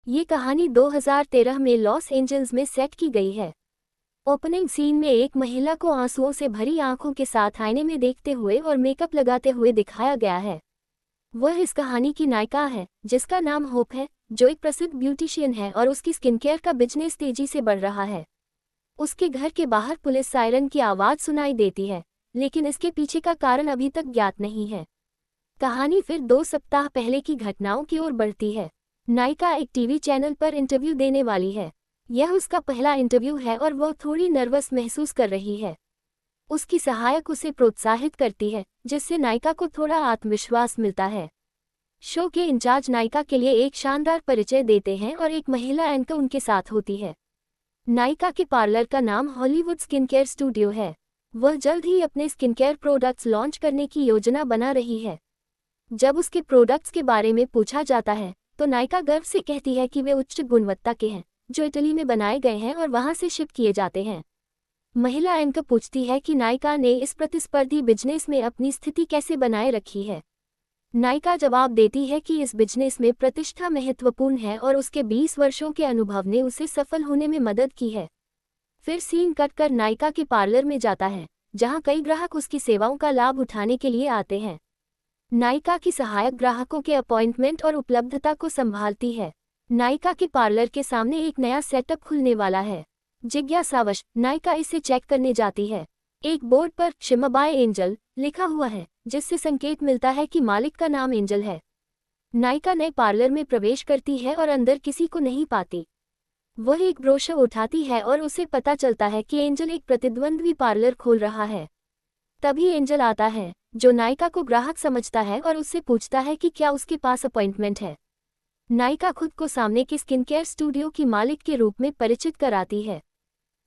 ये कहानी 2013 में लॉस एंजल्स में सेट की गई है। ओपनिंग सीन में एक महिला को आंसुओं से भरी आंखों के साथ आईने में देखते हुए और मेकअप लगाते हुए दिखाया गया है। वह इस कहानी की नायिका है, जिसका नाम होप है, जो एक प्रसिद्ध ब्यूटिशियन है और उसकी स्किनकेयर का बिजनेस तेजी से बढ़ रहा है। उसके घर के बाहर पुलिस सायरन की आवाज़ सुनाई देती है, लेकिन इसके पीछे का कारण अभी तक ज्ञात नहीं है। कहानी फिर 2 सप्ताह पहले की घटनाओं की ओर बढ़ती है। नायिका एक टीवी चैनल पर इंटरव्यू देने वाली है। यह उसका पहला इंटरव्यू है और वह थोड़ी नर्वस महसूस कर रही है। उसकी सहायक उसे प्रोत्साहित करती है, जिससे नायिका को थोड़ा आत्मविश्वास मिलता है। शो के इंचार्ज नायिका के लिए एक शानदार परिचय देते हैं और एक महिला एंकर उनके साथ होती है। नायिका के पार्लर का नाम हॉलीवुड स्किनकेयर स्टूडियो है। वह जल्द ही अपने स्किनकेयर प्रोडक्ट्स लॉन्च करने की योजना बना रही है। जब उसके प्रोडक्ट्स के बारे में पूछा जाता है तो नायिका गर्व से कहती है कि वे उच्च गुणवत्ता के हैं, जो इटली में बनाए गए हैं और वहां से शिप किए जाते हैं। महिला एंकर पूछती है कि नायिका ने इस प्रतिस्पर्धी बिजनेस में अपनी स्थिति कैसे बनाए रखी है। नायिका जवाब देती है कि इस बिजनेस में प्रतिष्ठा महत्वपूर्ण है और उसके 20 वर्षों के अनुभव ने उसे सफल होने में मदद की है। फिर सीन कट कर नायिका के पार्लर में जाता है, जहां कई ग्राहक उसकी सेवाओं का लाभ उठाने के लिए आते हैं। नायिका की सहायक ग्राहकों के अपॉइंटमेंट और उपलब्धता को संभालती है। नायिका के पार्लर के सामने एक नया सेटअप खुलने वाला है। जिज्ञासावश नायिका इसे चेक करने जाती है। एक बोर्ड पर शिमा बाय एंजल लिखा हुआ है, जिससे संकेत मिलता है कि मालिक का नाम एंजल है। नायिका नए पार्लर में प्रवेश करती है और अंदर किसी को नहीं पाती। वह एक ब्रोशर उठाती है और उसे पता चलता है कि एंजल एक प्रतिद्वंद्वी पार्लर खोल रहा है। तभी एंजल आता है, जो नायिका को ग्राहक समझता है और उससे पूछता है कि क्या उसके पास अपॉइंटमेंट है। नायिका खुद को सामने के स्किनकेयर स्टूडियो की मालिक के रूप में परिचित कराती है।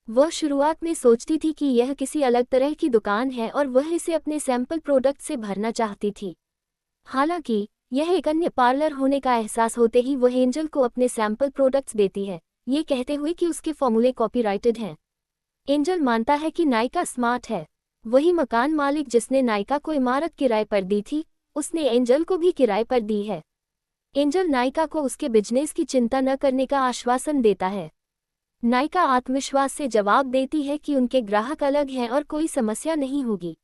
वह शुरुआत में सोचती थी कि यह किसी अलग तरह की दुकान है और वह इसे अपने सैंपल प्रोडक्ट से भरना चाहती थी। हालांकि यह एक अन्य पार्लर होने का एहसास होते ही वह एंजल को अपने सैंपल प्रोडक्ट्स देती है, ये कहते हुए कि उसके फॉर्मूले कॉपीराइटेड हैं। एंजल मानता है कि नायिका स्मार्ट है। वही मकान मालिक जिसने नायिका को इमारत किराए पर दी थी, उसने एंजल को भी किराए पर दी है। एंजल नायिका को उसके बिजनेस की चिंता न करने का आश्वासन देता है। नायिका आत्मविश्वास से जवाब देती है कि उनके ग्राहक अलग हैं और कोई समस्या नहीं होगी।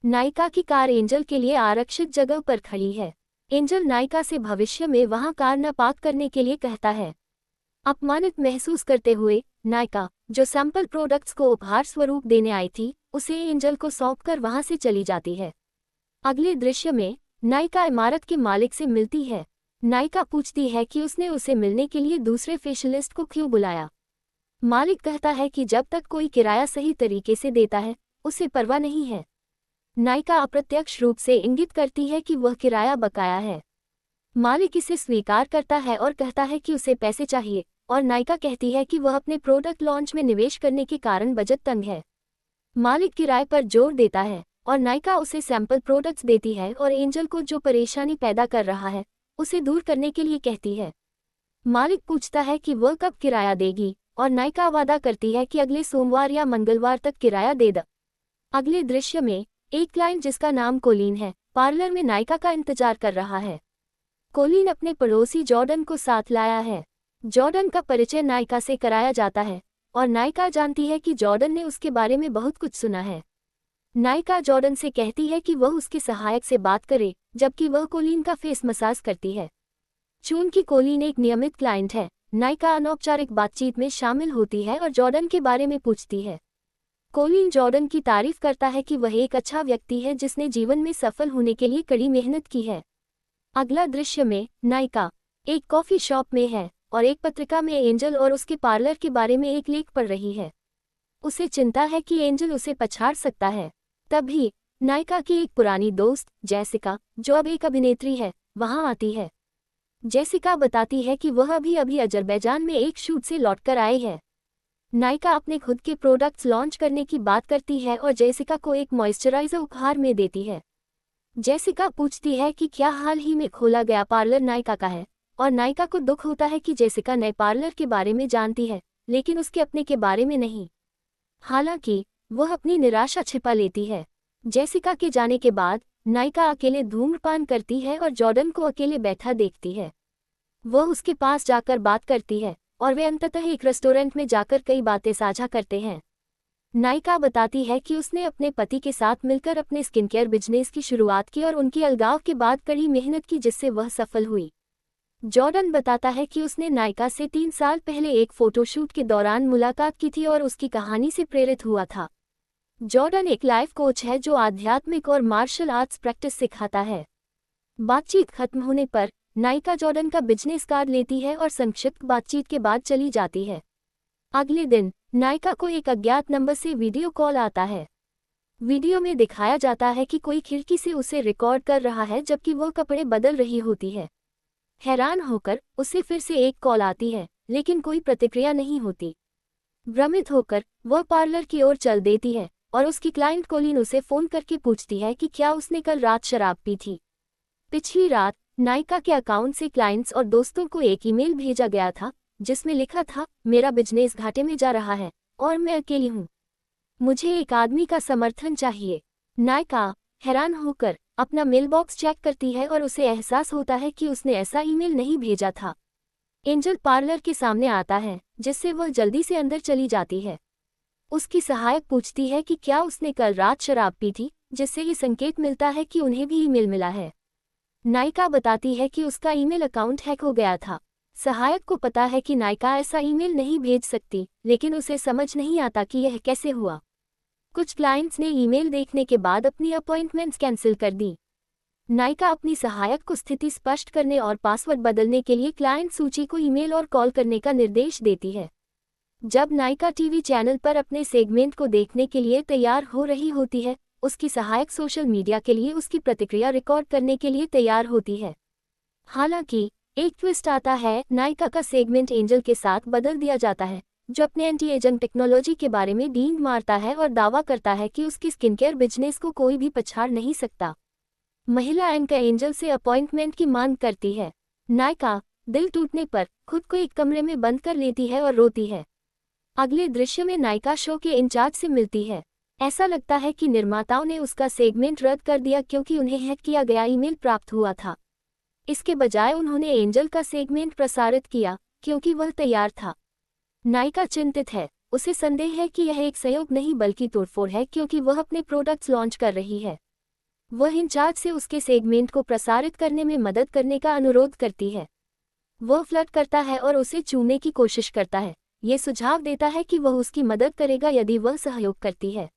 नायिका की कार एंजल के लिए आरक्षित जगह पर खड़ी है। एंजल नायिका से भविष्य में वहां कार न पार्क करने के लिए कहता है। अपमानित महसूस करते हुए नायिका, जो सैंपल प्रोडक्ट्स को उपहार स्वरूप देने आई थी, उसे एंजल को सौंपकर वहां से चली जाती है। अगले दृश्य में नायिका इमारत के मालिक से मिलती है। नायिका पूछती है कि उसने उसे मिलने के लिए दूसरे फेशियलिस्ट को क्यों बुलाया। मालिक कहता है कि जब तक कोई किराया सही तरीके से देता है, उसे परवाह नहीं है। नायिका अप्रत्यक्ष रूप से इंगित करती है कि वह किराया बकाया है। मालिक इसे स्वीकार करता है और कहता है कि उसे पैसे चाहिए, और नायिका कहती है कि वह अपने प्रोडक्ट लॉन्च में निवेश करने के कारण बजट तंग है। मालिक किराए पर जोर देता है और नायिका उसे सैंपल प्रोडक्ट्स देती है और एंजल को जो परेशानी पैदा कर रहा है, उसे दूर करने के लिए कहती है। मालिक पूछता है कि वह कब किराया देगी और नायिका वादा करती है कि अगले सोमवार या मंगलवार तक किराया दे द। अगले दृश्य में एक क्लाइंट जिसका नाम कोलिन है, पार्लर में नायिका का इंतजार कर रहा है। कोलिन अपने पड़ोसी जॉर्डन को साथ लाया है। जॉर्डन का परिचय नायिका से कराया जाता है और नायिका जानती है कि जॉर्डन ने उसके बारे में बहुत कुछ सुना है। नायिका जॉर्डन से कहती है कि वह उसके सहायक से बात करे, जबकि वह कोलिन का फेस मसाज करती है। चूंकि कोलिन एक नियमित क्लाइंट है, नायिका अनौपचारिक बातचीत में शामिल होती है और जॉर्डन के बारे में पूछती है। कोलिन जॉर्डन की तारीफ करता है कि वह एक अच्छा व्यक्ति है जिसने जीवन में सफल होने के लिए कड़ी मेहनत की है। अगला दृश्य में नायिका एक कॉफी शॉप में है और एक पत्रिका में एंजल और उसके पार्लर के बारे में एक लेख पढ़ रही है। उसे चिंता है कि एंजल उसे पछाड़ सकता है। तभी नायिका की एक पुरानी दोस्त जेसिका, जो अब एक अभिनेत्री है, वहां आती है। जेसिका बताती है कि वह अभी अजरबैजान में एक शूट से लौटकर आई है। नायिका अपने खुद के प्रोडक्ट्स लॉन्च करने की बात करती है और जेसिका को एक मॉइस्चराइजर उपहार में देती है। जेसिका पूछती है कि क्या हाल ही में खोला गया पार्लर नायिका का है, और नायिका को दुख होता है कि जेसिका नए पार्लर के बारे में जानती है, लेकिन उसके अपने के बारे में नहीं। हालांकि वह अपनी निराशा छिपा लेती है। जेसिका के जाने के बाद नायिका अकेले धूम्रपान करती है और जॉर्डन को अकेले बैठा देखती है। वह उसके पास जाकर बात करती है और वे अंततः एक रेस्टोरेंट में जाकर कई बातें साझा करते हैं। नायिका बताती है कि उसने अपने पति के साथ मिलकर अपने स्किन केयर बिजनेस की शुरुआत की और उनकी अलगाव के बाद कड़ी मेहनत की जिससे वह सफल हुई। जॉर्डन बताता है कि उसने नायिका से 3 साल पहले एक फोटोशूट के दौरान मुलाकात की थी और उसकी कहानी से प्रेरित हुआ था। जॉर्डन एक लाइफ कोच है जो आध्यात्मिक और मार्शल आर्ट्स प्रैक्टिस सिखाता है। बातचीत खत्म होने पर नायिका जॉर्डन का बिजनेस कार्ड लेती है और संक्षिप्त बातचीत के बाद चली जाती है। अगले दिन नायिका को एक अज्ञात नंबर से वीडियो कॉल आता है। वीडियो में दिखाया जाता है कि कोई खिड़की से उसे रिकॉर्ड कर रहा है जबकि वह कपड़े बदल रही होती है। हैरान होकर उसे फिर से एक कॉल आती है, लेकिन कोई प्रतिक्रिया नहीं होती। भ्रमित होकर वह पार्लर की ओर चल देती है और उसकी क्लाइंट कोलिन उसे फोन करके पूछती है कि क्या उसने कल रात शराब पी थी। पिछली रात नायिका के अकाउंट से क्लाइंट्स और दोस्तों को एक ईमेल भेजा गया था जिसमें लिखा था, मेरा बिजनेस घाटे में जा रहा है और मैं अकेली हूँ। मुझे एक आदमी का समर्थन चाहिए। नायिका हैरान होकर अपना मेल बॉक्स चेक करती है और उसे एहसास होता है कि उसने ऐसा ईमेल नहीं भेजा था। एंजल पार्लर के सामने आता है जिससे वह जल्दी से अंदर चली जाती है। उसकी सहायक पूछती है कि क्या उसने कल रात शराब पी थी, जिससे ये संकेत मिलता है कि उन्हें भी ईमेल मिला है। नायिका बताती है कि उसका ईमेल अकाउंट हैक हो गया था। सहायक को पता है कि नायिका ऐसा ईमेल नहीं भेज सकती, लेकिन उसे समझ नहीं आता कि यह कैसे हुआ। कुछ क्लाइंट्स ने ईमेल देखने के बाद अपनी अपॉइंटमेंट्स कैंसिल कर दी। नायिका अपनी सहायक को स्थिति स्पष्ट करने और पासवर्ड बदलने के लिए क्लाइंट सूची को ईमेल और कॉल करने का निर्देश देती है। जब नायिका टीवी चैनल पर अपने सेगमेंट को देखने के लिए तैयार हो रही होती है, उसकी सहायक सोशल मीडिया के लिए उसकी प्रतिक्रिया रिकॉर्ड करने के लिए तैयार होती है। हालांकि एक ट्विस्ट आता है, नायिका का सेगमेंट एंजल के साथ बदल दिया जाता है, जो अपने एंटी एजिंग टेक्नोलॉजी के बारे में डींग मारता है और दावा करता है कि उसकी स्किन केयर बिजनेस को कोई भी पछाड़ नहीं सकता। महिला एंकर एंजल से अपॉइंटमेंट की मांग करती है। नायिका दिल टूटने पर खुद को एक कमरे में बंद कर लेती है और रोती है। अगले दृश्य में नायिका शो के इंचार्ज से मिलती है। ऐसा लगता है कि निर्माताओं ने उसका सेगमेंट रद्द कर दिया क्योंकि उन्हें हैक किया गया ईमेल प्राप्त हुआ था। इसके बजाय उन्होंने एंजल का सेगमेंट प्रसारित किया क्योंकि वह तैयार था। नायिका चिंतित है, उसे संदेह है कि यह एक संयोग नहीं बल्कि तोड़फोड़ है क्योंकि वह अपने प्रोडक्ट्स लॉन्च कर रही है। वह इंचार्ज से उसके सेगमेंट को प्रसारित करने में मदद करने का अनुरोध करती है। वह फ्लर्ट करता है और उसे छूने की कोशिश करता है। ये सुझाव देता है कि वह उसकी मदद करेगा यदि वह सहयोग करती है।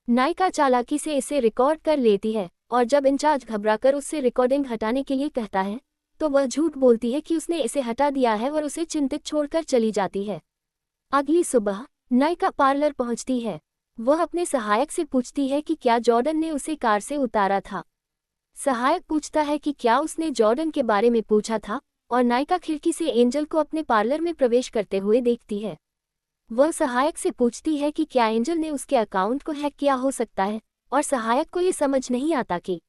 नायिका चालाकी से इसे रिकॉर्ड कर लेती है और जब इंचार्ज घबराकर उससे रिकॉर्डिंग हटाने के लिए कहता है, तो वह झूठ बोलती है कि उसने इसे हटा दिया है और उसे चिंतित छोड़कर चली जाती है। अगली सुबह नायिका पार्लर पहुंचती है। वह अपने सहायक से पूछती है कि क्या जॉर्डन ने उसे कार से उतारा था। सहायक पूछता है कि क्या उसने जॉर्डन के बारे में पूछा था और नायिका खिड़की से एंजल को अपने पार्लर में प्रवेश करते हुए देखती है। वह सहायक से पूछती है कि क्या एंजल ने उसके अकाउंट को हैक किया हो सकता है और सहायक को ये समझ नहीं आता कि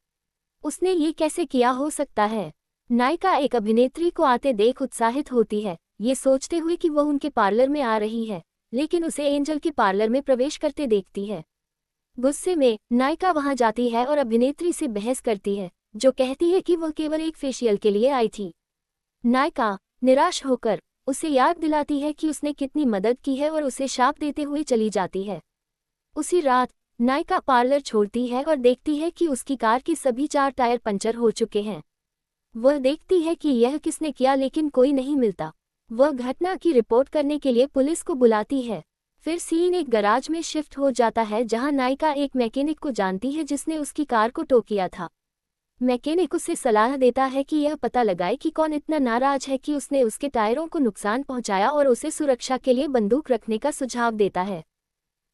उसने ये कैसे किया हो सकता है। नायिका एक अभिनेत्री को आते देख उत्साहित होती है, ये सोचते हुए कि वह उनके पार्लर में आ रही है, लेकिन उसे एंजल के पार्लर में प्रवेश करते देखती है। गुस्से में नायिका वहां जाती है और अभिनेत्री से बहस करती है, जो कहती है कि वह केवल एक फेशियल के लिए आई थी। नायिका निराश होकर उसे याद दिलाती है कि उसने कितनी मदद की है और उसे शाप देते हुए चली जाती है। उसी रात नायिका पार्लर छोड़ती है और देखती है कि उसकी कार के सभी 4 टायर पंचर हो चुके हैं। वह देखती है कि यह किसने किया लेकिन कोई नहीं मिलता। वह घटना की रिपोर्ट करने के लिए पुलिस को बुलाती है। फिर सीन एक गराज में शिफ्ट हो जाता है जहां नायिका एक मैकेनिक को जानती है जिसने उसकी कार को टो किया था। मैकेनिक उसे सलाह देता है कि यह पता लगाए कि कौन इतना नाराज है कि उसने उसके टायरों को नुकसान पहुंचाया और उसे सुरक्षा के लिए बंदूक रखने का सुझाव देता है।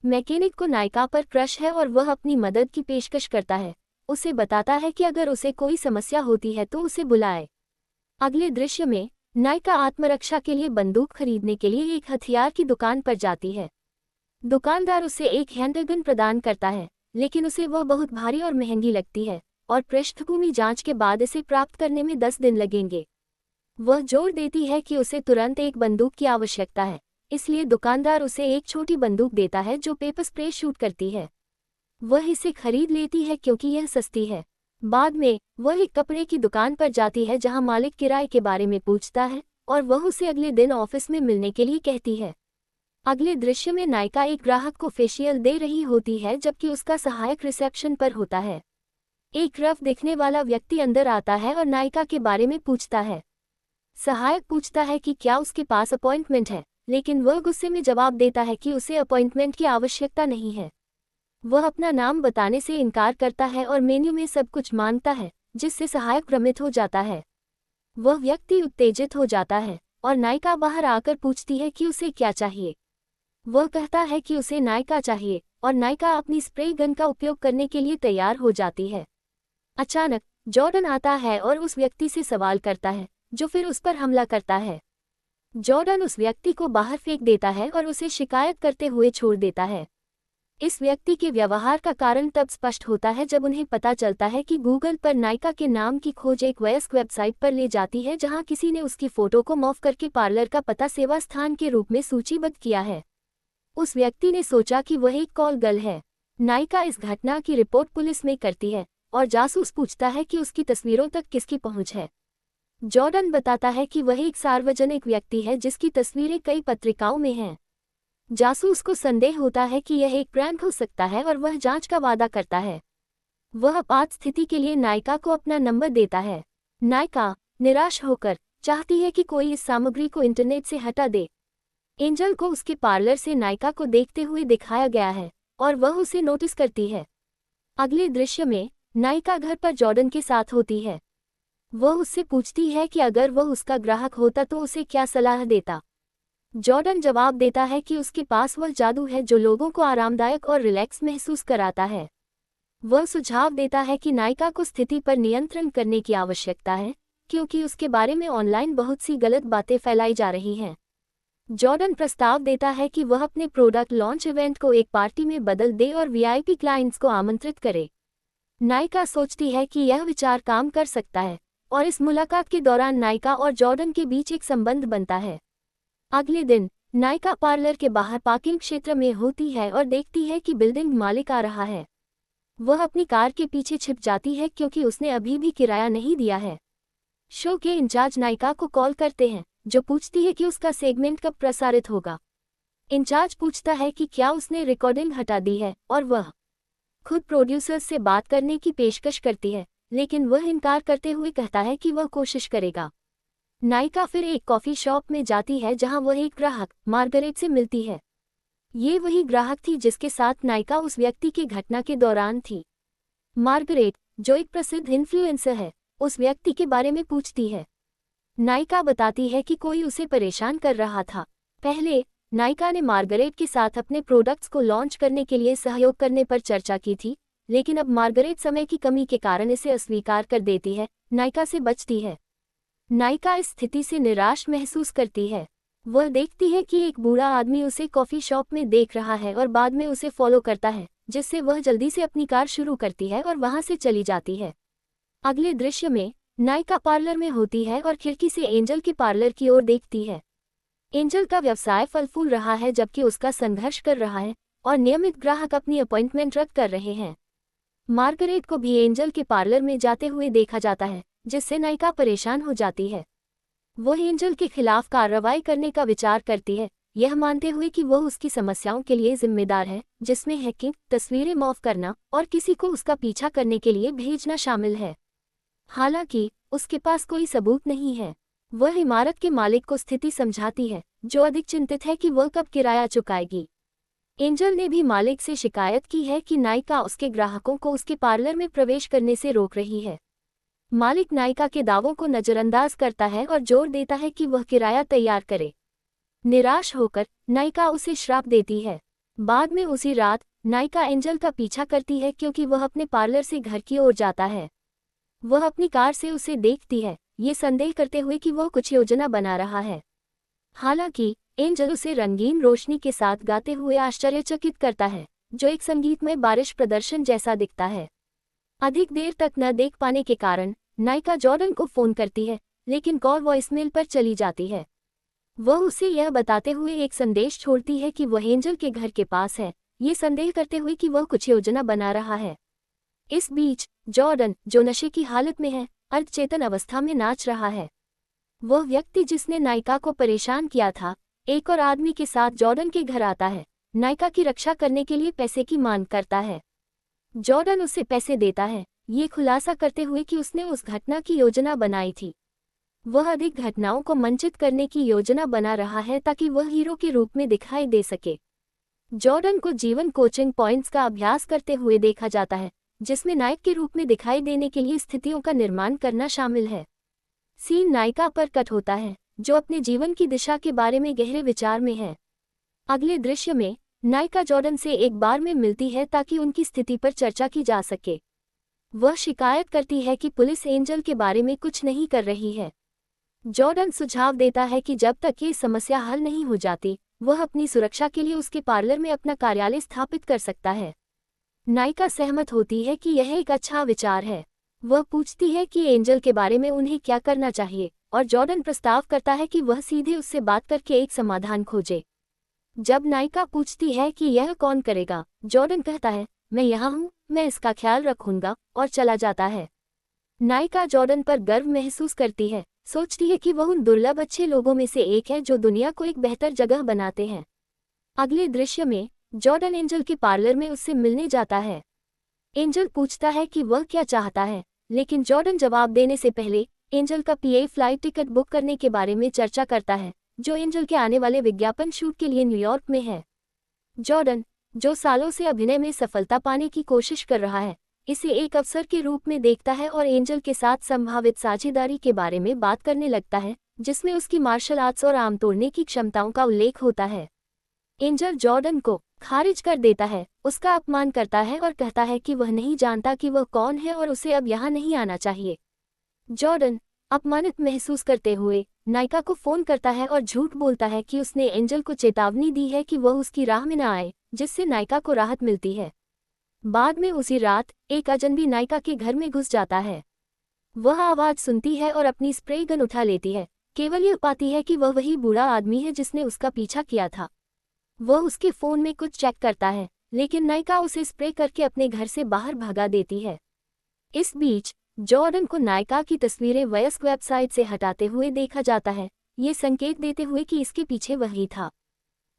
मैकेनिक को नायिका पर क्रश है और वह अपनी मदद की पेशकश करता है। उसे बताता है कि अगर उसे कोई समस्या होती है तो उसे बुलाए। अगले दृश्य में नायिका आत्मरक्षा के लिए बंदूक खरीदने के लिए एक हथियार की दुकान पर जाती है। दुकानदार उसे एक हैंडगन प्रदान करता है, लेकिन उसे वह बहुत भारी और महंगी लगती है और पृष्ठभूमि जांच के बाद इसे प्राप्त करने में 10 दिन लगेंगे। वह जोर देती है कि उसे तुरंत एक बंदूक की आवश्यकता है, इसलिए दुकानदार उसे एक छोटी बंदूक देता है जो पेपर स्प्रे शूट करती है। वह इसे खरीद लेती है क्योंकि यह सस्ती है। बाद में वह एक कपड़े की दुकान पर जाती है जहां मालिक किराए के बारे में पूछता है और वह उसे अगले दिन ऑफिस में मिलने के लिए कहती है। अगले दृश्य में नायिका एक ग्राहक को फेशियल दे रही होती है जबकि उसका सहायक रिसेप्शन पर होता है। एक रफ दिखने वाला व्यक्ति अंदर आता है और नायिका के बारे में पूछता है। सहायक पूछता है कि क्या उसके पास अपॉइंटमेंट है, लेकिन वह गुस्से में जवाब देता है कि उसे अपॉइंटमेंट की आवश्यकता नहीं है। वह अपना नाम बताने से इनकार करता है और मेन्यू में सब कुछ मांगता है, जिससे सहायक भ्रमित हो जाता है। वह व्यक्ति उत्तेजित हो जाता है और नायिका बाहर आकर पूछती है कि उसे क्या चाहिए। वह कहता है कि उसे नायिका चाहिए और नायिका अपनी स्प्रे गन का उपयोग करने के लिए तैयार हो जाती है। अचानक जॉर्डन आता है और उस व्यक्ति से सवाल करता है, जो फिर उस पर हमला करता है। जॉर्डन उस व्यक्ति को बाहर फेंक देता है और उसे शिकायत करते हुए छोड़ देता है। इस व्यक्ति के व्यवहार का कारण तब स्पष्ट होता है जब उन्हें पता चलता है कि गूगल पर नायिका के नाम की खोज एक वयस्क वेबसाइट पर ले जाती है जहां किसी ने उसकी फोटो को मॉर्फ करके पार्लर का पता सेवा स्थान के रूप में सूचीबद्ध किया है। उस व्यक्ति ने सोचा कि वह एक कॉल गर्ल है। नायिका इस घटना की रिपोर्ट पुलिस में करती है और जासूस पूछता है कि उसकी तस्वीरों तक किसकी पहुंच है। जॉर्डन बताता है कि वह एक सार्वजनिक व्यक्ति है जिसकी तस्वीरें कई पत्रिकाओं में हैं। जासूस को संदेह होता है कि यह एक प्रैंक हो सकता है और वह जांच का वादा करता है। वह आपात स्थिति के लिए नायिका को अपना नंबर देता है। नायिका निराश होकर चाहती है कि कोई इस सामग्री को इंटरनेट से हटा दे। एंजल को उसके पार्लर से नायिका को देखते हुए दिखाया गया है और वह उसे नोटिस करती है। अगले दृश्य में नायिका घर पर जॉर्डन के साथ होती है। वह उससे पूछती है कि अगर वह उसका ग्राहक होता तो उसे क्या सलाह देता। जॉर्डन जवाब देता है कि उसके पास वह जादू है जो लोगों को आरामदायक और रिलैक्स महसूस कराता है। वह सुझाव देता है कि नायिका को स्थिति पर नियंत्रण करने की आवश्यकता है, क्योंकि उसके बारे में ऑनलाइन बहुत सी गलत बातें फैलाई जा रही हैं। जॉर्डन प्रस्ताव देता है कि वह अपने प्रोडक्ट लॉन्च इवेंट को एक पार्टी में बदल दे और वीआईपी क्लाइंट्स को आमंत्रित करे। नायिका सोचती है कि यह विचार काम कर सकता है और इस मुलाकात के दौरान नायिका और जॉर्डन के बीच एक संबंध बनता है। अगले दिन नायिका पार्लर के बाहर पार्किंग क्षेत्र में होती है और देखती है कि बिल्डिंग मालिक आ रहा है। वह अपनी कार के पीछे छिप जाती है क्योंकि उसने अभी भी किराया नहीं दिया है। शो के इंचार्ज नायिका को कॉल करते हैं, जो पूछती है कि उसका सेगमेंट कब प्रसारित होगा। इंचार्ज पूछता है कि क्या उसने रिकॉर्डिंग हटा दी है और वह खुद प्रोड्यूसर्स से बात करने की पेशकश करती है, लेकिन वह इनकार करते हुए कहता है कि वह कोशिश करेगा। नायिका फिर एक कॉफ़ी शॉप में जाती है जहां वह एक ग्राहक मार्गरेट से मिलती है। ये वही ग्राहक थी जिसके साथ नायिका उस व्यक्ति की घटना के दौरान थी। मार्गरेट, जो एक प्रसिद्ध इन्फ्लुएंसर है, उस व्यक्ति के बारे में पूछती है। नायिका बताती है कि कोई उसे परेशान कर रहा था। पहले नायिका ने मार्गरेट के साथ अपने प्रोडक्ट्स को लॉन्च करने के लिए सहयोग करने पर चर्चा की थी, लेकिन अब मार्गरेट समय की कमी के कारण इसे अस्वीकार कर देती है, नायिका से बचती है। नायिका इस स्थिति से निराश महसूस करती है। वह देखती है कि एक बूढ़ा आदमी उसे कॉफ़ी शॉप में देख रहा है और बाद में उसे फॉलो करता है, जिससे वह जल्दी से अपनी कार शुरू करती है और वहां से चली जाती है। अगले दृश्य में नायिका पार्लर में होती है और खिड़की से एंजल के पार्लर की ओर देखती है। एंजल का व्यवसाय फल फूल रहा है जबकि उसका संघर्ष कर रहा है और नियमित ग्राहक अपनी अपॉइंटमेंट रद्द कर रहे हैं। मार्गरेट को भी एंजल के पार्लर में जाते हुए देखा जाता है, जिससे नायिका परेशान हो जाती है। वह एंजल के खिलाफ कार्रवाई करने का विचार करती है, यह मानते हुए कि वह उसकी समस्याओं के लिए जिम्मेदार है, जिसमें हैकिंग, तस्वीरें मॉर्फ करना और किसी को उसका पीछा करने के लिए भेजना शामिल है। हालांकि उसके पास कोई सबूत नहीं है। वह इमारत के मालिक को स्थिति समझाती है, जो अधिक चिंतित है कि वह कब किराया चुकाएगी। एंजल ने भी मालिक से शिकायत की है कि नायिका उसके ग्राहकों को उसके पार्लर में प्रवेश करने से रोक रही है। मालिक नायिका के दावों को नजरअंदाज करता है और जोर देता है कि वह किराया तैयार करे। निराश होकर नायिका उसे श्राप देती है। बाद में उसी रात नायिका एंजल का पीछा करती है क्योंकि वह अपने पार्लर से घर की ओर जाता है। वह अपनी कार से उसे देखती है, ये संदेह करते हुए कि वह कुछ योजना बना रहा है। हालांकि एंजल उसे रंगीन रोशनी के साथ गाते हुए आश्चर्यचकित करता है, जो एक संगीतमय बारिश प्रदर्शन जैसा दिखता है। अधिक देर तक न देख पाने के कारण नायिका जॉर्डन को फोन करती है, लेकिन कॉल वॉइसमेल पर चली जाती है। वह उसे यह बताते हुए एक संदेश छोड़ती है कि वह एंजल के घर के पास है, ये संदेह करते हुए कि वह कुछ योजना बना रहा है। इस बीच जॉर्डन, जो नशे की हालत में है, अर्धचेतन अवस्था में नाच रहा है। वह व्यक्ति जिसने नायिका को परेशान किया था, एक और आदमी के साथ जॉर्डन के घर आता है। नायिका की रक्षा करने के लिए पैसे की मांग करता है। जॉर्डन उसे पैसे देता है, ये खुलासा करते हुए कि उसने उस घटना की योजना बनाई थी। वह अधिक घटनाओं को मंचित करने की योजना बना रहा है ताकि वह हीरो के रूप में दिखाई दे सके। जॉर्डन को जीवन कोचिंग पॉइंट्स का अभ्यास करते हुए देखा जाता है, जिसमें नायक के रूप में दिखाई देने के लिए स्थितियों का निर्माण करना शामिल है। सीन नायिका पर कट होता है, जो अपने जीवन की दिशा के बारे में गहरे विचार में है। अगले दृश्य में नायिका जॉर्डन से एक बार में मिलती है ताकि उनकी स्थिति पर चर्चा की जा सके। वह शिकायत करती है कि पुलिस एंजल के बारे में कुछ नहीं कर रही है। जॉर्डन सुझाव देता है कि जब तक ये समस्या हल नहीं हो जाती, वह अपनी सुरक्षा के लिए उसके पार्लर में अपना कार्यालय स्थापित कर सकता है। नायिका सहमत होती है कि यह एक अच्छा विचार है। वह पूछती है कि एंजल के बारे में उन्हें क्या करना चाहिए, और जॉर्डन प्रस्ताव करता है कि वह सीधे उससे बात करके एक समाधान खोजे। जब नायिका पूछती है कि यह कौन करेगा, जॉर्डन कहता है, मैं यहाँ हूँ, मैं इसका ख्याल रखूंगा, और चला जाता है। नायिका जॉर्डन पर गर्व महसूस करती है, सोचती है कि वह उन दुर्लभ अच्छे लोगों में से एक है जो दुनिया को एक बेहतर जगह बनाते हैं। अगले दृश्य में जॉर्डन एंजल के पार्लर में उससे मिलने जाता है। एंजल पूछता है कि वह क्या चाहता है, लेकिन जॉर्डन जवाब देने से पहले एंजल का पीए फ्लाइट टिकट बुक करने के बारे में चर्चा करता है, जो एंजल के आने वाले विज्ञापन शूट के लिए न्यूयॉर्क में है। जॉर्डन, जो सालों से अभिनय में सफलता पाने की कोशिश कर रहा है, इसे एक अवसर के रूप में देखता है और एंजल के साथ संभावित साझेदारी के बारे में बात करने लगता है, जिसमें उसकी मार्शल आर्ट्स और आम तोड़ने की क्षमताओं का उल्लेख होता है। एंजल जॉर्डन को खारिज कर देता है, उसका अपमान करता है और कहता है कि वह नहीं जानता कि वह कौन है और उसे अब यहाँ नहीं आना चाहिए। जॉर्डन, अपमानित महसूस करते हुए, नायिका को फोन करता है और झूठ बोलता है कि उसने एंजल को चेतावनी दी है कि वह उसकी राह में न आए, जिससे नायिका को राहत मिलती है। बाद में उसी रात एक अजनबी नायिका के घर में घुस जाता है। वह आवाज सुनती है और अपनी स्प्रे गन उठा लेती है, केवल यह पाती है कि वह वही बूढ़ा आदमी है जिसने उसका पीछा किया था। वह उसके फोन में कुछ चेक करता है, लेकिन नायिका उसे स्प्रे करके अपने घर से बाहर भगा देती है। इस बीच जॉर्डन को नायिका की तस्वीरें वयस्क वेबसाइट से हटाते हुए देखा जाता है, ये संकेत देते हुए कि इसके पीछे वही था।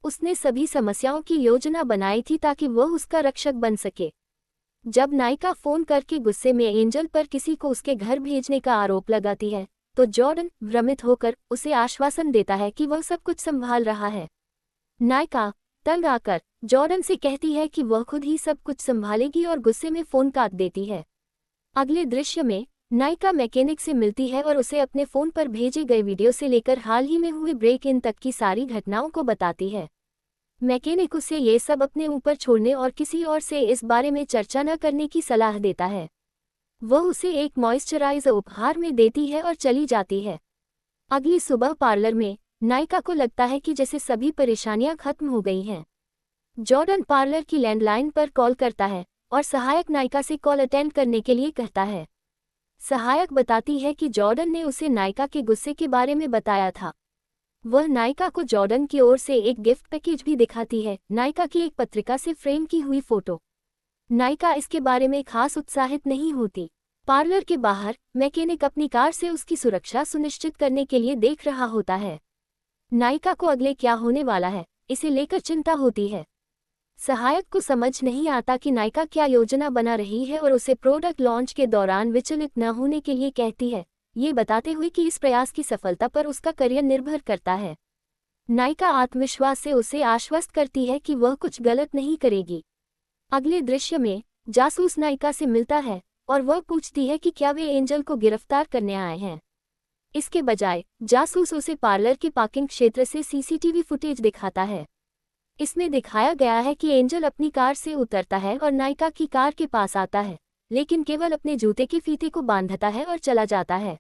उसने सभी समस्याओं की योजना बनाई थी ताकि वह उसका रक्षक बन सके। जब नायिका फोन करके गुस्से में एंजल पर किसी को उसके घर भेजने का आरोप लगाती है, तो जॉर्डन भ्रमित होकर उसे आश्वासन देता है कि वह सब कुछ संभाल रहा है। नायिका तंग आकर जॉर्डन से कहती है कि वह खुद ही सब कुछ संभालेगी और गुस्से में फोन काट देती है। अगले दृश्य में नायिका मैकेनिक से मिलती है और उसे अपने फोन पर भेजे गए वीडियो से लेकर हाल ही में हुए ब्रेक इन तक की सारी घटनाओं को बताती है। मैकेनिक उसे ये सब अपने ऊपर छोड़ने और किसी और से इस बारे में चर्चा न करने की सलाह देता है। वह उसे एक मॉइस्चराइजर उपहार में देती है और चली जाती है। अगली सुबह पार्लर में नायिका को लगता है कि जैसे सभी परेशानियां खत्म हो गई हैं। जॉर्डन पार्लर की लैंडलाइन पर कॉल करता है और सहायक नायिका से कॉल अटेंड करने के लिए कहता है। सहायक बताती है कि जॉर्डन ने उसे नायिका के गुस्से के बारे में बताया था। वह नायिका को जॉर्डन की ओर से एक गिफ्ट पैकेज भी दिखाती है, नायिका की एक पत्रिका से फ्रेम की हुई फोटो। नायिका इसके बारे में खास उत्साहित नहीं होती। पार्लर के बाहर मैकेनिक अपनी कार से उसकी सुरक्षा सुनिश्चित करने के लिए देख रहा होता है। नायिका को अगले क्या होने वाला है, इसे लेकर चिंता होती है। सहायक को समझ नहीं आता कि नायिका क्या योजना बना रही है और उसे प्रोडक्ट लॉन्च के दौरान विचलित न होने के लिए कहती है, ये बताते हुए कि इस प्रयास की सफलता पर उसका करियर निर्भर करता है। नायिका आत्मविश्वास से उसे आश्वस्त करती है कि वह कुछ गलत नहीं करेगी। अगले दृश्य में जासूस नायिका से मिलता है और वह पूछती है कि क्या वे एंजल को गिरफ्तार करने आए हैं। इसके बजाय जासूस उसे पार्लर के पार्किंग क्षेत्र से सीसीटीवी फुटेज दिखाता है। इसमें दिखाया गया है कि एंजल अपनी कार से उतरता है और नायिका की कार के पास आता है, लेकिन केवल अपने जूते के फीते को बांधता है और चला जाता है।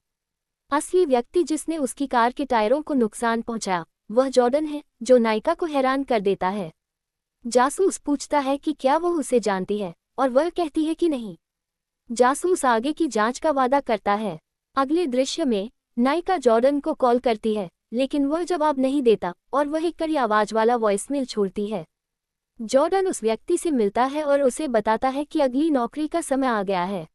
असली व्यक्ति जिसने उसकी कार के टायरों को नुकसान पहुंचाया, वह जॉर्डन है, जो नायिका को हैरान कर देता है। जासूस पूछता है कि क्या वह उसे जानती है, और वह कहती है कि नहीं। जासूस आगे की जांच का वादा करता है। अगले दृश्य में नायिका जॉर्डन को कॉल करती है, लेकिन वह जवाब नहीं देता और वह एक कड़ी आवाज वाला वॉइसमेल छोड़ती है। जॉर्डन उस व्यक्ति से मिलता है और उसे बताता है कि अगली नौकरी का समय आ गया है।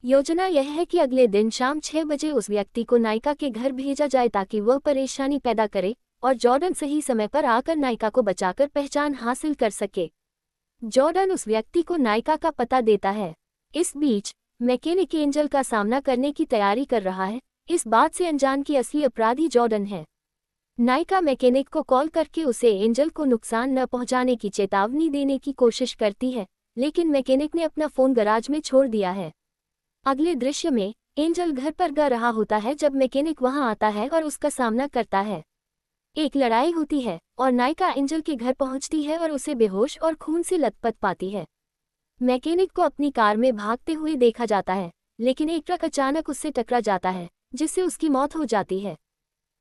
योजना यह है कि अगले दिन शाम 6 बजे उस व्यक्ति को नायिका के घर भेजा जाए ताकि वह परेशानी पैदा करे और जॉर्डन सही समय पर आकर नायिका को बचाकर पहचान हासिल कर सके। जॉर्डन उस व्यक्ति को नायिका का पता देता है। इस बीच मैकेनिक एंजल का सामना करने की तैयारी कर रहा है, इस बात से अनजान कि असली अपराधी जॉर्डन है। नायिका मैकेनिक को कॉल करके उसे एंजल को नुकसान न पहुंचाने की चेतावनी देने की कोशिश करती है, लेकिन मैकेनिक ने अपना फोन गराज में छोड़ दिया है। अगले दृश्य में एंजल घर पर गा रहा होता है जब मैकेनिक वहां आता है और उसका सामना करता है। एक लड़ाई होती है और नायिका एंजल के घर पहुंचती है और उसे बेहोश और खून से लथपथ पाती है। मैकेनिक को अपनी कार में भागते हुए देखा जाता है, लेकिन एक ट्रक अचानक उससे टकरा जाता है जिससे उसकी मौत हो जाती है।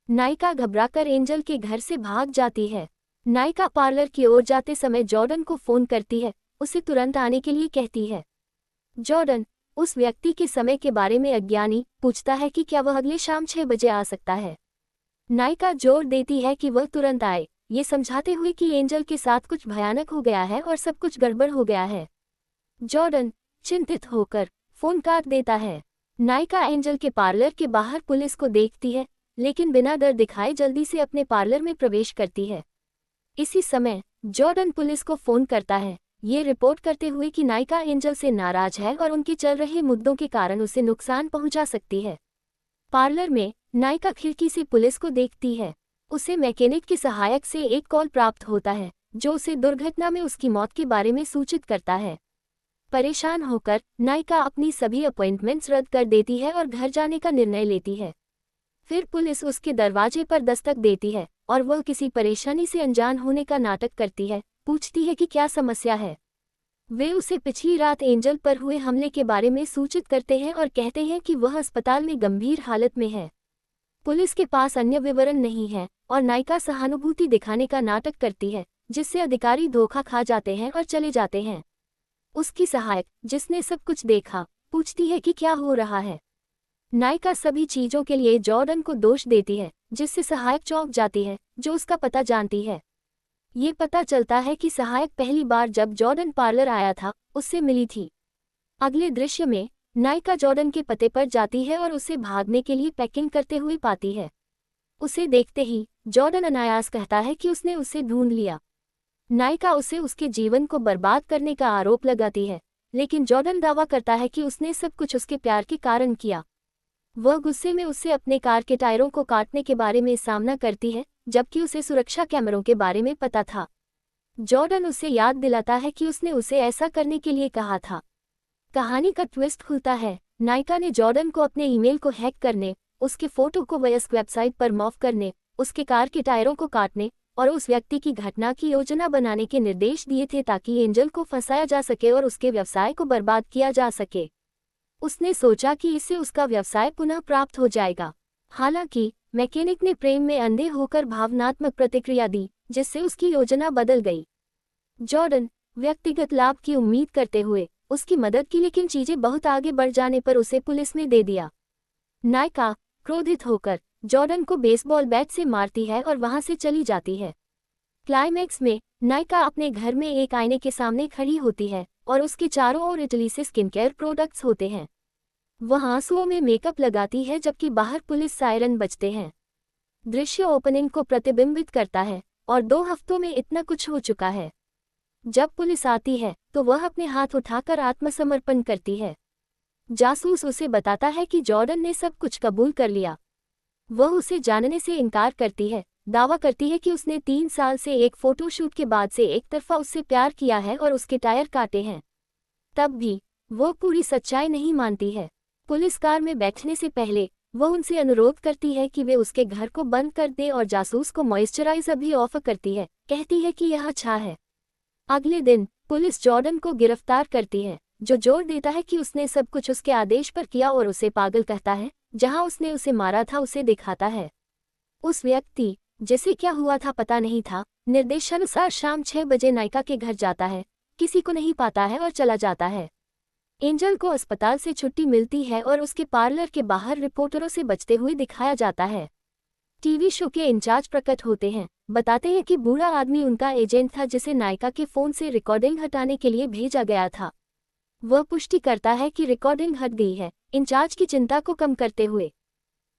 नायिका घबराकर एंजल के घर से भाग जाती है। नायिका पार्लर की ओर जाते समय जॉर्डन को फोन करती है, उसे तुरंत आने के लिए कहती है। जॉर्डन उस व्यक्ति के समय के बारे में अज्ञानी पूछता है कि क्या वह अगले शाम 6 बजे आ सकता है। नायिका जोर देती है कि वह तुरंत आए, ये समझाते हुए कि एंजल के साथ कुछ भयानक हो गया है और सब कुछ गड़बड़ हो गया है। जॉर्डन चिंतित होकर फोन काट देता है। नायिका एंजल के पार्लर के बाहर पुलिस को देखती है, लेकिन बिना डर दिखाए जल्दी से अपने पार्लर में प्रवेश करती है। इसी समय जॉर्डन पुलिस को फोन करता है, ये रिपोर्ट करते हुए कि नायिका एंजल से नाराज है और उनके चल रहे मुद्दों के कारण उसे नुकसान पहुंचा सकती है। पार्लर में नायिका खिड़की से पुलिस को देखती है। उसे मैकेनिक के सहायक से एक कॉल प्राप्त होता है जो उसे दुर्घटना में उसकी मौत के बारे में सूचित करता है। परेशान होकर नायिका अपनी सभी अपॉइंटमेंट्स रद्द कर देती है और घर जाने का निर्णय लेती है। फिर पुलिस उसके दरवाजे पर दस्तक देती है और वह किसी परेशानी से अनजान होने का नाटक करती है, पूछती है कि क्या समस्या है। वे उसे पिछली रात एंजल पर हुए हमले के बारे में सूचित करते हैं और कहते हैं कि वह अस्पताल में गंभीर हालत में है। पुलिस के पास अन्य विवरण नहीं है और नायिका सहानुभूति दिखाने का नाटक करती है, जिससे अधिकारी धोखा खा जाते हैं और चले जाते हैं। उसकी सहायक, जिसने सब कुछ देखा, पूछती है कि क्या हो रहा है। नायिका सभी चीजों के लिए जॉर्डन को दोष देती है, जिससे सहायक चौंक जाती है, जो उसका पता जानती है। ये पता चलता है कि सहायक पहली बार जब जॉर्डन पार्लर आया था, उससे मिली थी। अगले दृश्य में नायिका जॉर्डन के पते पर जाती है और उसे भागने के लिए पैकिंग करते हुए पाती है। उसे देखते ही जॉर्डन अनायास कहता है कि उसने उसे ढूंढ लिया। नायिका उसे उसके जीवन को बर्बाद करने का आरोप लगाती है, लेकिन जॉर्डन दावा करता है कि उसने सब कुछ उसके प्यार के कारण किया। वह गुस्से में उससे अपने कार के टायरों को काटने के बारे में सामना करती है, जबकि उसे सुरक्षा कैमरों के बारे में पता था। जॉर्डन उसे याद दिलाता है कि उसने उसे ऐसा करने के लिए कहा था। कहानी का ट्विस्ट खुलता है। नायिका ने जॉर्डन को अपने ईमेल को हैक करने, उसके फोटो को वयस्क वेबसाइट पर मॉफ करने, उसके कार के टायरों को काटने और उस व्यक्ति की घटना की योजना बनाने के निर्देश दिए थे ताकि एंजल को फंसाया जा सके और उसके व्यवसाय को बर्बाद किया जा सके। उसने सोचा कि इससे उसका व्यवसाय पुनः प्राप्त हो जाएगा। हालांकि मैकेनिक ने प्रेम में अंधे होकर भावनात्मक प्रतिक्रिया दी, जिससे उसकी योजना बदल गई। जॉर्डन व्यक्तिगत लाभ की उम्मीद करते हुए उसकी मदद की, लेकिन चीजें बहुत आगे बढ़ जाने पर उसे पुलिस में दे दिया। नायिका क्रोधित होकर जॉर्डन को बेसबॉल बैट से मारती है और वहां से चली जाती है। क्लाइमैक्स में नायिका अपने घर में एक आईने के सामने खड़ी होती है और उसके चारों ओर इटली से स्किन केयर प्रोडक्ट्स होते हैं। वह आंसुओं में मेकअप लगाती है जबकि बाहर पुलिस सायरन बजते हैं। दृश्य ओपनिंग को प्रतिबिंबित करता है और 2 हफ्तों में इतना कुछ हो चुका है। जब पुलिस आती है तो वह अपने हाथ उठाकर आत्मसमर्पण करती है। जासूस उसे बताता है कि जॉर्डन ने सब कुछ कबूल कर लिया। वह उसे जानने से इनकार करती है, दावा करती है कि उसने 3 साल से एक फोटोशूट के बाद से एक तरफा उससे प्यार किया है और उसके टायर काटे हैं। तब भी वो पूरी सच्चाई नहीं मानती है। पुलिस कार में बैठने से पहले वह उनसे अनुरोध करती है कि वे उसके घर को बंद कर दें और जासूस को मॉइस्चराइजर भी ऑफर करती है, कहती है कि यह अच्छा है। अगले दिन पुलिस जॉर्डन को गिरफ्तार करती है, जो जोर देता है कि उसने सब कुछ उसके आदेश पर किया और उसे पागल कहता है। जहां उसने उसे मारा था उसे दिखाता है। उस व्यक्ति जिसे क्या हुआ था पता नहीं था, निर्देशानुसार शाम 6 बजे नायिका के घर जाता है, किसी को नहीं पाता है और चला जाता है। एंजल को अस्पताल से छुट्टी मिलती है और उसके पार्लर के बाहर रिपोर्टरों से बचते हुए दिखाया जाता है। टीवी शो के इंचार्ज प्रकट होते हैं, बताते हैं कि बूढ़ा आदमी उनका एजेंट था जिसे नायिका के फ़ोन से रिकॉर्डिंग हटाने के लिए भेजा गया था। वह पुष्टि करता है कि रिकॉर्डिंग हट गई है, इंचार्ज की चिंता को कम करते हुए।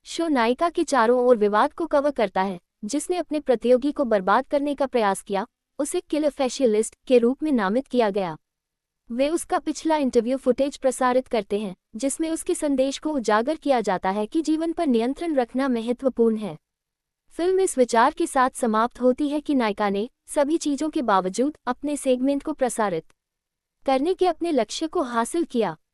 शो नायिका के चारों ओर विवाद को कवर करता है, जिसने अपने प्रतियोगी को बर्बाद करने का प्रयास किया। उसे किलर फेशियलिस्ट के रूप में नामित किया गया। वे उसका पिछला इंटरव्यू फुटेज प्रसारित करते हैं, जिसमें उसके संदेश को उजागर किया जाता है कि जीवन पर नियंत्रण रखना महत्वपूर्ण है। फिल्म इस विचार के साथ समाप्त होती है कि नायिका ने सभी चीज़ों के बावजूद अपने सेगमेंट को प्रसारित करने के अपने लक्ष्य को हासिल किया।